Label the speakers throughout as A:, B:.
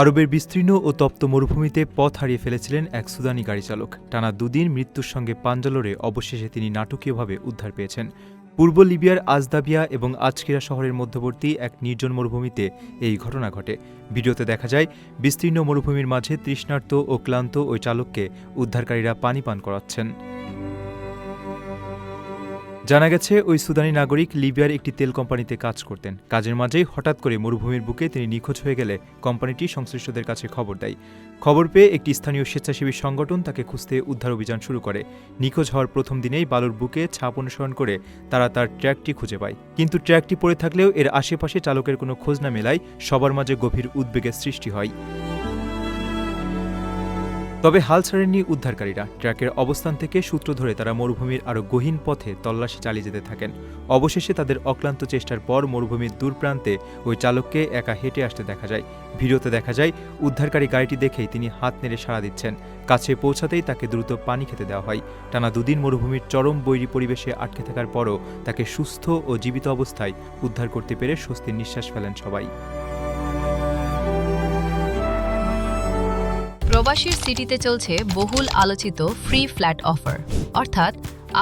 A: আরবের বিস্তীর্ণ ও তপ্ত মরুভূমিতে পথ হারিয়ে ফেলেছিলেন এক সুদানি গাড়ি চালক। টানা দুদিন মৃত্যুর সঙ্গে পাঞ্জা লড়ে অবশেষে তিনি নাটকীয়ভাবে উদ্ধার পেয়েছেন। পূর্ব লিবিয়ার আজদাবিয়া এবং আজকিরা শহরের মধ্যবর্তী এক নির্জন মরুভূমিতে এই ঘটনা ঘটে। ভিডিওতে দেখা যায় বিস্তীর্ণ মরুভূমির মাঝে তৃষ্ণার্ত ও ক্লান্ত ওই চালককে উদ্ধারকারীরা পানি পান করাচ্ছেন। জানা গেছে, ওই সুদানি নাগরিক লিবিয়ার একটি তেল কোম্পানিতে কাজ করতেন। কাজের মাঝেই হঠাৎ করে মরুভূমির বুকে তিনি নিখোঁজ হয়ে গেলে কোম্পানিটি সংশ্লিষ্টদের কাছে খবর দেয়। খবর পেয়ে একটি স্থানীয় স্বেচ্ছাসেবী সংগঠন তাকে খুঁজতে উদ্ধার অভিযান শুরু করে। নিখোঁজ হওয়ার প্রথম দিনেই বালুর বুকে ছাপ অনুসরণ করে তারা তার ট্র্যাকটি খুঁজে পায়। কিন্তু ট্র্যাকটি পড়ে থাকলেও এর আশেপাশে চালকের কোনো খোঁজ না মেলায় সবার মাঝে গভীর উদ্বেগের সৃষ্টি হয়। তবে হাল ছাড়েননি উদ্ধারকারীরা। ট্র্যাকের অবস্থান থেকে সূত্র ধরে তারা মরুভূমির আরও গহীন পথে তল্লাশি চালিয়ে যেতে থাকেন। অবশেষে তাদের অক্লান্ত চেষ্টার পর মরুভূমির দূর প্রান্তে ওই চালককে একা হেঁটে আসতে দেখা যায়। ভিডিওতে দেখা যায় উদ্ধারকারী গাড়িটি দেখেই তিনি হাত নেড়ে সাড়া দিচ্ছেন। কাছে পৌঁছাতেই তাকে দ্রুত পানি খেতে দেওয়া হয়। টানা দুদিন মরুভূমির চরম বৈরী পরিবেশে আটকে থাকার পরও তাকে সুস্থ ও জীবিত অবস্থায় উদ্ধার করতে পেরে স্বস্তির নিঃশ্বাস ফেলেন সবাই।
B: প্রবাসীর সিটিতে চলছে বহুল আলোচিত ফ্রি ফ্ল্যাট অফার, অর্থাৎ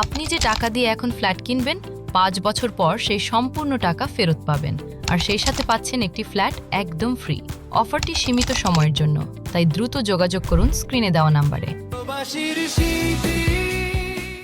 B: আপনি যে টাকা দিয়ে এখন ফ্ল্যাট কিনবেন 5 বছর পর সেই সম্পূর্ণ টাকা ফেরত পাবেন, আর সেই সাথে পাচ্ছেন একটি ফ্ল্যাট একদম ফ্রি। অফারটি সীমিত সময়ের জন্য, তাই দ্রুত যোগাযোগ করুন স্ক্রিনে দেওয়া নাম্বারে।